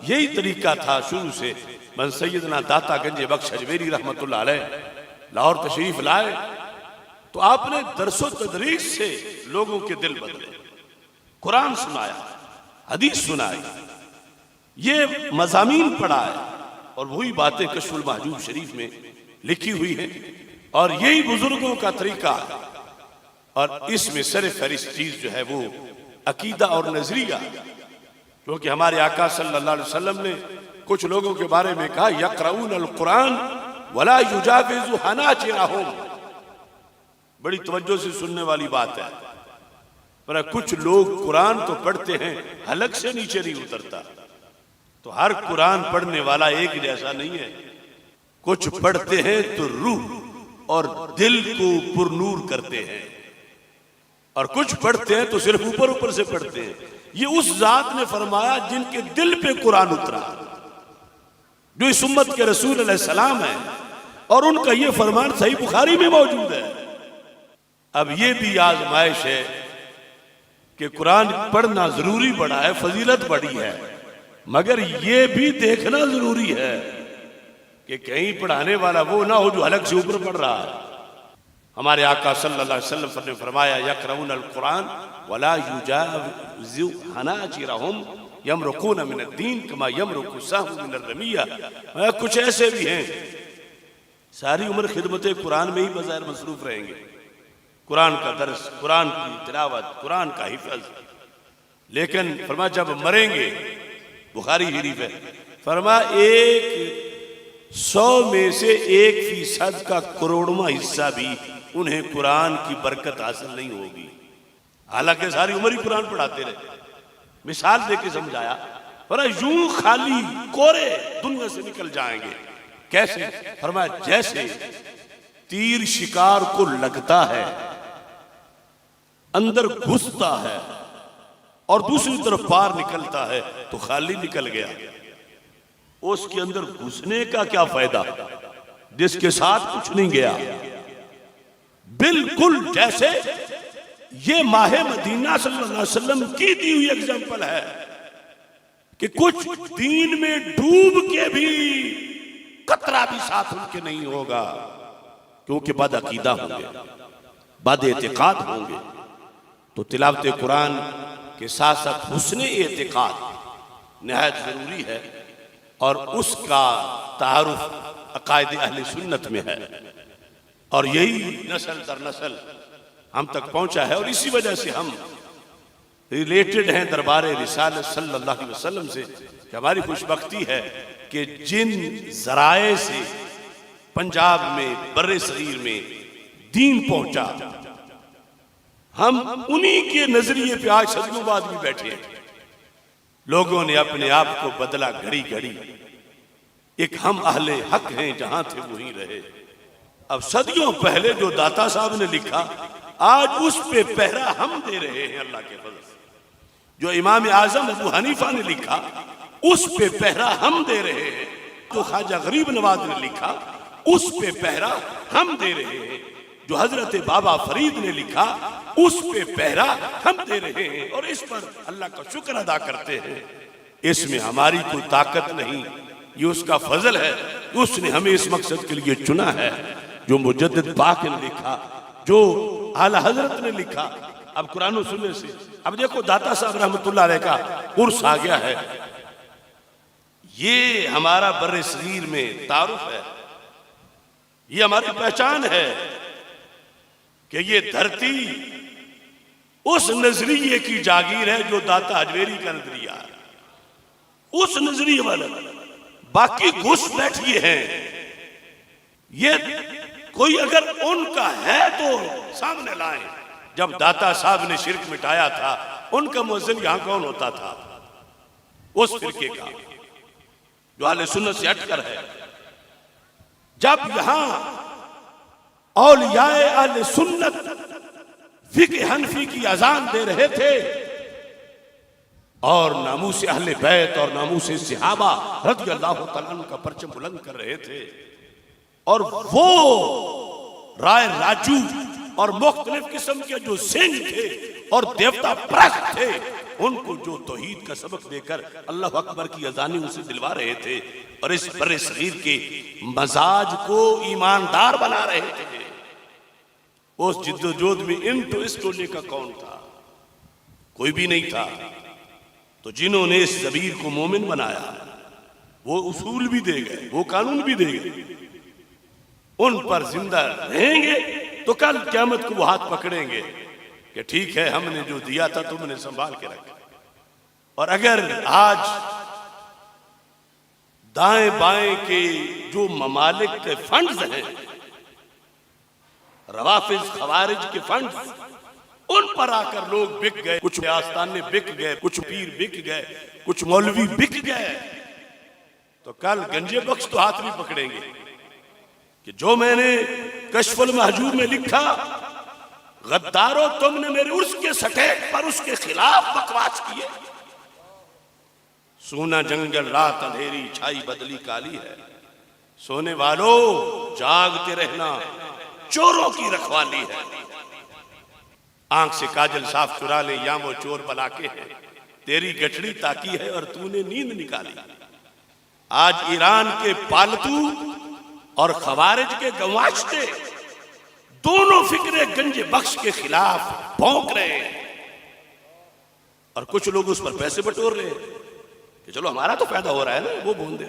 यही तरीका था शुरू से। मन सैयदना दाता गंज बख्श अजमेरी रहमतुल्लाह अलैह लाहौर तशरीफ लाए तो आपने दरसो तदरीस से लोगों के दिल बदले, कुरान सुनाया, हदीस सुनाई, ये मज़ामीन पढ़ाए और वही बातें कश्फुल महजूब शरीफ में लिखी हुई हैं और यही बुजुर्गों का तरीका है। और इसमें सर फहरिस्त चीज जो है वो अकीदा और नजरिया, क्योंकि हमारे आका सल्लल्लाहु अलैहि वसल्लम ने कुछ लोगों के बारे में कहा यक़रऊन अल कुरान वला युजाविज़ु हनाजिरहुम। बड़ी तवज्जो से सुनने वाली बात है। पर कुछ लोग कुरान तो पढ़ते हैं, हलक से नीचे नहीं उतरता। तो हर कुरान पढ़ने वाला एक जैसा नहीं है। कुछ पढ़ते हैं तो रूह और दिल को पुरनूर करते हैं और कुछ पढ़ते हैं तो सिर्फ ऊपर ऊपर से पढ़ते हैं। ये उस जात ने फरमाया जिनके दिल पे कुरान उतरा, जो इस उम्मत के रसूल अलैहिस्सलाम है, और उनका ये फरमान सही बुखारी में मौजूद है। अब ये भी आजमाइश है कि कुरान पढ़ना जरूरी बड़ा है, फजीलत बड़ी है, मगर ये भी देखना जरूरी है कि कहीं पढ़ाने वाला वो ना हो जो हलक से ऊपर पढ़ रहा है। हमारे आका सल्लल्लाहु अलैहि वसल्लम ने फरमाया यक़रऊन अल कुरान वला युजाविज़ु हनाजिरहुम यमरुकून मिनद्दीन कमा यमरुकु सहमु मिनर्रमिया। कुछ ऐसे भी हैं सारी उम्र खिदमत कुरान में ही बज़ाहिर मसरूफ रहेंगे, कुरान का दर्स, कुरान की तिलावत, कुरान का हिफ्ज़, लेकिन फरमा जब मरेंगे, बुखारी शरीफ है, फरमा 100 में से 1% का करोड़वां हिस्सा भी उन्हें कुरान की बरकत हासिल नहीं होगी। हालांकि सारी उम्र ही कुरान पढ़ाते रहे। मिसाल देके समझाया, पर यूं खाली कोरे दुनिया से निकल जाएंगे। कैसे? फरमाया जैसे तीर शिकार को लगता है, अंदर घुसता है और दूसरी तरफ पार निकलता है तो खाली निकल गया। उसके अंदर घुसने का क्या फायदा जिसके साथ कुछ नहीं गया। बिल्कुल जैसे ये माहे मदीना सल्लल्लाहु अलैहि वसल्लम की दी हुई एग्जाम्पल है कि कुछ दीन में डूब के भी कतरा भी साथ उनके नहीं होगा, क्योंकि बद अकीदा होंगे, बद एतिकाद होंगे। तो तिलावत कुरान के साथ साथ हुस्ने एतिकाद निहायत जरूरी है और उसका तारुफ अकायद अहले सुन्नत में है और यही नस्ल दर नस्ल हम तक पहुंचा है। और इसी वजह से हम रिलेटेड हैं दरबार रिसालत सल्लल्लाहु अलैहि वसल्लम से कि हमारी खुशबख्ती है कि जिन जराए से पंजाब में, बर्रे सगीर में दीन पहुंचा, हम उन्हीं के नजरिए पे आज सदियों बाद भी बैठे हैं। लोगों ने अपने आप को बदला घड़ी घड़ी, एक हम अहले हक हैं जहां थे वहीं रहे। अब सदियों पहले जो दाता साहब ने लिखा आज उस पे पहरा हम दे रहे हैं अल्लाह के फजल से। जो इमाम आजम अबू हनीफा ने लिखा उस पे पहरा हम दे रहे हैं। जो ख्वाजा गरीब नवाज ने लिखा उस पे पहरा हम दे रहे हैं। जो हजरत बाबा फरीद ने लिखा उस पे पहरा हम दे रहे हैं और इस पर अल्लाह का शुक्र अदा करते हैं। इसमें हमारी कोई ताकत नहीं, ये उसका फजल है। उसने हमें इस मकसद के लिए चुना है। जो मुजद्दिद पाक ने लिखा, जो आला हजरत ने लिखा, अब कुरान और सुन्नत से। अब देखो दाता साहब रहमतुल्लाह अलैह का उर्स आ गया है। ये हमारा बर्रे सगीर में तारुफ है, ये हमारी पहचान है कि ये धरती उस नजरिए की जागीर है जो दाता अजमेरी का नजरिया है, उस नजरिए वाला। बाकी घुस बैठिए हैं, ये कोई अगर उनका है तो सामने लाए। जब दाता साहब ने शिरक मिटाया था उनका मुअज्जिन यहां कौन होता था? उस फिरके का जो अहले सुन्नत से हटकर है। जब यहां औलियाए अहले सुन्नत फिक़्ह हनफी की अजान दे रहे थे और नामूस अहले बैत और नामूस सहाबा रज़ियल्लाहु तआला अन्हुम का परचम बुलंद कर रहे थे, और वो राय राजू और मुख्तलिफ किस्म के जो सिंह थे और देवता परस्त थे, उनको जो तौहीद का सबक देकर अल्लाह अकबर की अजानी उनसे दिलवा रहे थे और इस बड़े सगीर के मजाज को ईमानदार बना रहे थे। उस जिद्दोजहद में इन तो इस टोले का कौन था? कोई भी नहीं था। तो जिन्होंने इस जबीर को मोमिन बनाया वो उसूल भी दे गए, वो कानून भी दे गए, उन पर जिंदा रहेंगे तो कल क़यामत को वो हाथ पकड़ेंगे कि ठीक है हमने जो दिया था तुमने संभाल के रखा। और अगर आज दाएं बाएं के जो ममालिक के फंड्स हैं, रवाफिज खवारिज के फंड्स, उन पर आकर लोग बिक गए, कुछ आस्थाने बिक गए, कुछ पीर बिक गए, कुछ मौलवी बिक गए, तो कल गंजे बख्श तो हाथ भी पकड़ेंगे कि जो मैंने कश्फुल महजूब में लिखा, गद्दारों तुमने मेरे उर्स के सटेक पर उसके खिलाफ बकवास किए। सोना जंगल रात अंधेरी छाई बदली काली है, सोने वालों जागते रहना चोरों की रखवाली है। आंख से काजल साफ चुरा ले या वो चोर बला के है, तेरी गठड़ी ताकी है और तूने नींद निकाली। आज ईरान के पालतू और खवारिज के गवाचते दोनों फिक्रे गंजे बख्श के खिलाफ भौंक रहे हैं और कुछ लोग उस पर पैसे बटोर रहे हैं कि चलो हमारा तो फायदा हो रहा है ना, वो बोल दे।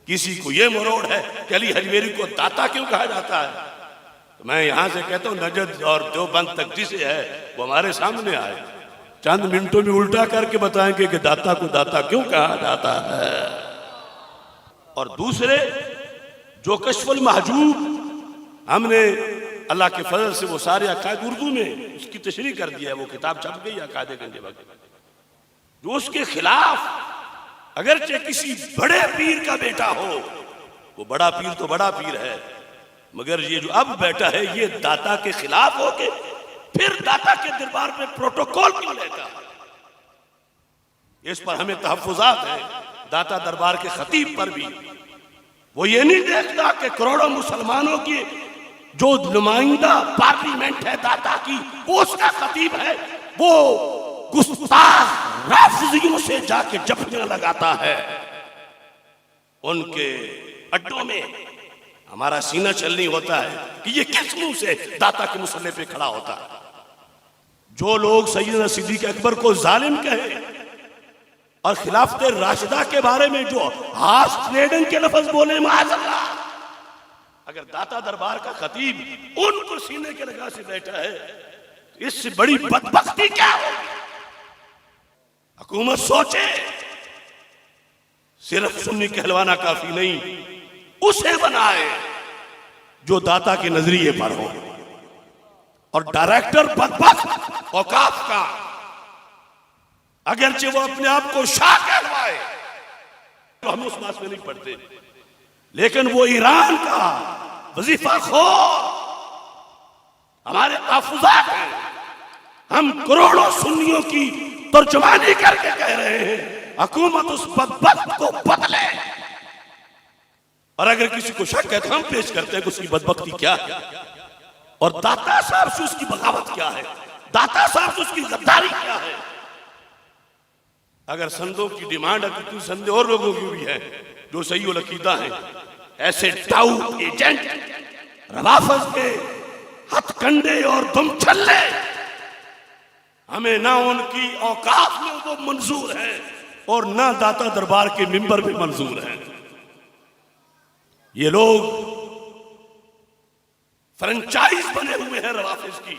किसी को ये मरोड़ है कि अली हजवेरी को दाता क्यों कहा जाता है? तो मैं यहां से कहता हूं नजद और देवबंद तक जिसे है वो हमारे सामने आए, चंद मिनटों में उल्टा करके बताएंगे कि दाता को दाता क्यों कहा जाता है। और दूसरे जो कश्फुल महजूब हमने अल्लाह के फजल से वो सारे अकायद उर्दू में उसकी तशरीह कर दिया है, वो किताब छप गई अकायद गंजे बख्श, जो उसके खिलाफ अगरचे किसी बड़े पीर का बेटा हो, वो बड़ा पीर तो बड़ा पीर है, मगर ये जो अब बैठा है ये दाता के खिलाफ होके फिर दाता के दरबार में प्रोटोकॉल क्यों लेता? इस पर हमें तहफ्फुजात है दाता दरबार के खतीब पर भी। वो ये नहीं देखता कि करोड़ों मुसलमानों की जो नुमाइंदा पार्लियामेंट है दाता की, वो उसका खतीब है, वो गुस्ताख राफिजियों से जाके जफ्फियां लगाता है। उनके अड्डों में हमारा सीना चलनी होता है कि ये किस मुंह से दाता के मुसल्ले पे खड़ा होता है। जो लोग सैयदना सिद्दीक अकबर को जालिम कहे और खिलाफत राशिदा के बारे में जो हार्श ट्रेडिंग के लफ्ज बोले, माअज़ल्लाह, अगर दाता दरबार का खतीब उनको सीने के लगा से बैठा है तो इससे बड़ी बदबख्ती क्या होगी? हुकूमत सोचे, सिर्फ सुन्नी कहलवाना काफी नहीं, उसे बनाए जो दाता के नजरिए पर हो। और डायरेक्टर बदबख्त औकाफ का अगरचे वो अपने आप को शाह कहलवाए तो हम उस बात में नहीं पढ़ते, लेकिन वो ईरान का वजीफा खो हमारे तहफ्फुज़ात हैं। हम करोड़ों सुन्नियों की तर्जुमानी करके कह रहे हैं हुकूमत उस बदबख्त को बदले। और अगर किसी को शक है तो हम पेश करते हैं कि उसकी बदबख्ती क्या है और दाता साहब से उसकी बगावत क्या है, दाता साहब से उसकी गद्दारी क्या है। अगर संदों की डिमांड है तो संदे और लोगों की भी है जो सही और अकीदा है, ऐसे टाउ एजेंट रवाफज के हथकंडे और दुम छल्ले हमें ना उनकी औकात में वो मंजूर है और ना दाता दरबार के मिंबर में मंजूर है। ये लोग फ्रेंचाइज बने हुए हैं रवाफिज की,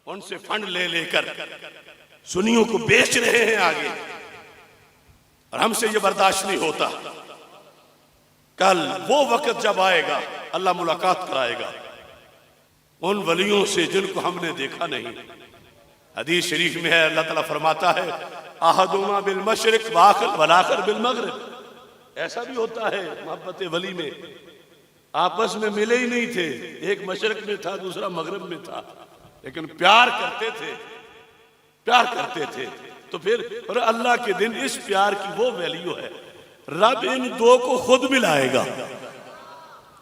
उनसे फंड ले लेकर सुन्नियों को बेच रहे हैं आगे, और हमसे ये बर्दाश्त नहीं होता। कल वो वक्त जब आएगा अल्लाह मुलाकात कराएगा उन वलियों से जिनको हमने देखा नहीं। हदीस शरीफ में है, अल्लाह ताला फरमाता है अहदुमा बिल मशरिक वल आखिर बिल मगरिब। ऐसा भी होता है मोहब्बत वली में, आपस में मिले ही नहीं थे, एक मशरिक में था दूसरा मगरिब में था, लेकिन प्यार करते थे, प्यार करते थे। तो फिर और अल्लाह के दिन इस प्यार की वो वैल्यू है, रब इन दो को खुद मिलाएगा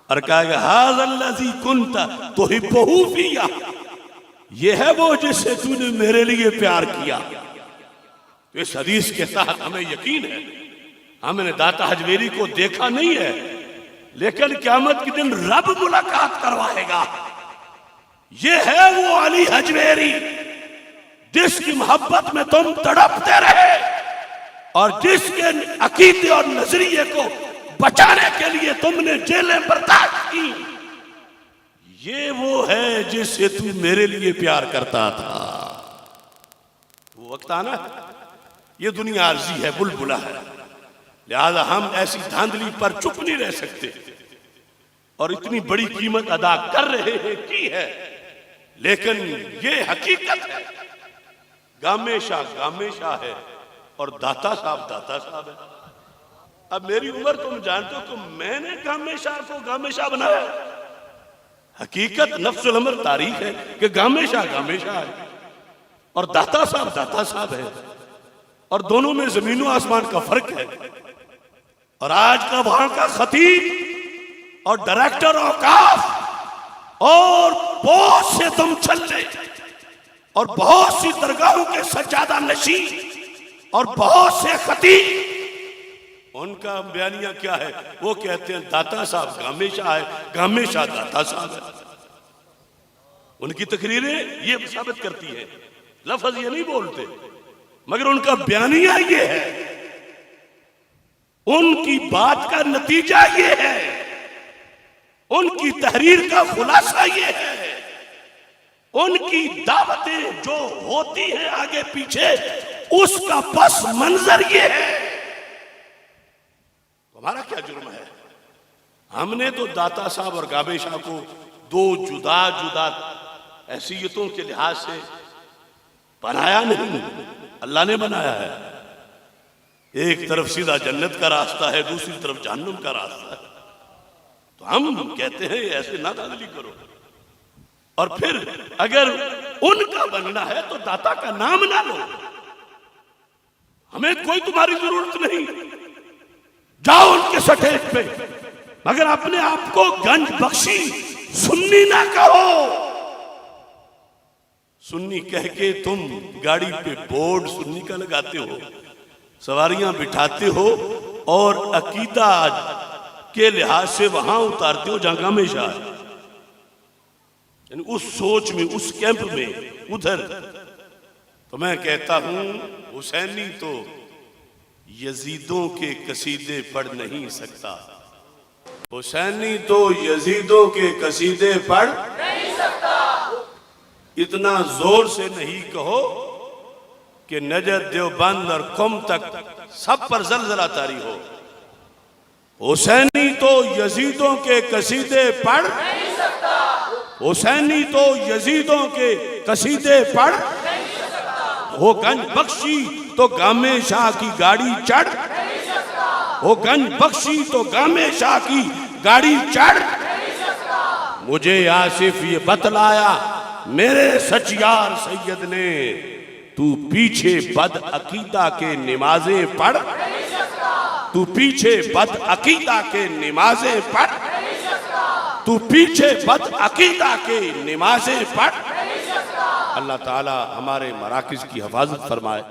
और कहेगा हाज़ल्लज़ी कुन्ता तुहिब्बुहु फ़िया, ये है वो जिससे तूने मेरे लिए प्यार किया। तो इस हदीस के साथ हमें यकीन है, हमने दाता हजवेरी को देखा नहीं है, लेकिन क़यामत के दिन रब मुलाकात करवाएगा। ये है वो अली हजवेरी जिसकी मोहब्बत में तुम तड़पते रहे और जिसके अकीदे और नजरिए को बचाने के लिए तुमने जेलें बर्दाश्त की। ये वो है जिससे तू मेरे लिए प्यार करता था। वो वक्त आना, ये दुनिया आर्जी है, बुलबुला है, लिहाजा हम ऐसी धांधली पर चुप नहीं रह सकते और इतनी बड़ी कीमत अदा कर रहे हैं की है। लेकिन ये हकीकत है, गामेशा गामेशा है और दाता साहब है। अब मेरी उम्र तुम जानते हो, तो मैंने गामेशा को गामेशा बनाया। हकीकत नफ्सुल अमर तारीख है कि गामेशा गामेशा है और दाता साहब है, और दोनों में जमीनों आसमान का फर्क है। और आज का वहां का खतीब और डायरेक्टर औकाफ और बहुत से दम चलने और बहुत सी दरगाहों के सज्जादा नशी और बहुत से खतीब, उनका बयानिया क्या है? वो कहते हैं दाता साहब गामेशा है, गामेशा दाता साहब है। उनकी तकरीरें ये साबित करती है, लफ्ज ये नहीं बोलते, मगर उनका बयानिया ये है, उनकी बात का नतीजा ये है, उनकी तहरीर का खुलासा ये है, उनकी दावतें जो होती हैं आगे पीछे उसका पस मंजर ये है। हमारा क्या जुर्म है? हमने तो दाता साहब और गामेशा को दो जुदा जुदा हैसियतों के लिहाज से बनाया नहीं, अल्लाह ने बनाया है। एक तरफ सीधा जन्नत का रास्ता है, दूसरी तरफ जहन्नुम का रास्ता है। तो हम कहते हैं ऐसे ना धांधली करो। और फिर अगर उनका बनना है तो दाता का नाम ना लो, हमें कोई तुम्हारी जरूरत नहीं, जाओ उनके स्टेज पे, मगर अपने आप को गंज बख्शी सुन्नी ना कहो। सुन्नी कह के तुम गाड़ी पे बोर्ड सुन्नी का लगाते हो, सवारियां बिठाते हो और अकीदा के लिहाज से वहां उतारते हो जहां गामेशा है, यानी उस सोच में, उस कैंप में, उधर। तो मैं कहता हूं हुसैनी तो यजीदों के कसीदे पढ़ नहीं सकता, हुसैनी तो यजीदों के कसीदे पढ़ नहीं सकता। इतना जोर से नहीं कहो कि नजद, देवबंद और कौम तक सब पर जलजला तारी हो। हुसैनी तो यजीदों के कसीदे पढ़ नहीं सकता, हुसैनी तो यजीदों के कसीदे पढ़ नहीं सकता। वो गंज बख्शी तो गामे शाह की गाड़ी चढ़ नहीं सकता, वो गंज बख्शी तो गामे शाह की गाड़ी चढ़ नहीं सकता। मुझे आसिफ ये बतलाया मेरे सचियार सैयद ने, तू पीछे बद अकीदा के नमाजें पढ़ नहीं सकता, तू पीछे बद अकीदा के नमाजें पढ़ नहीं सकता, तू पीछे बद अकीदा के नमाजें पढ़ नहीं सकता। अल्लाह ताला हमारे मराकिज की हिफाजत फरमाए।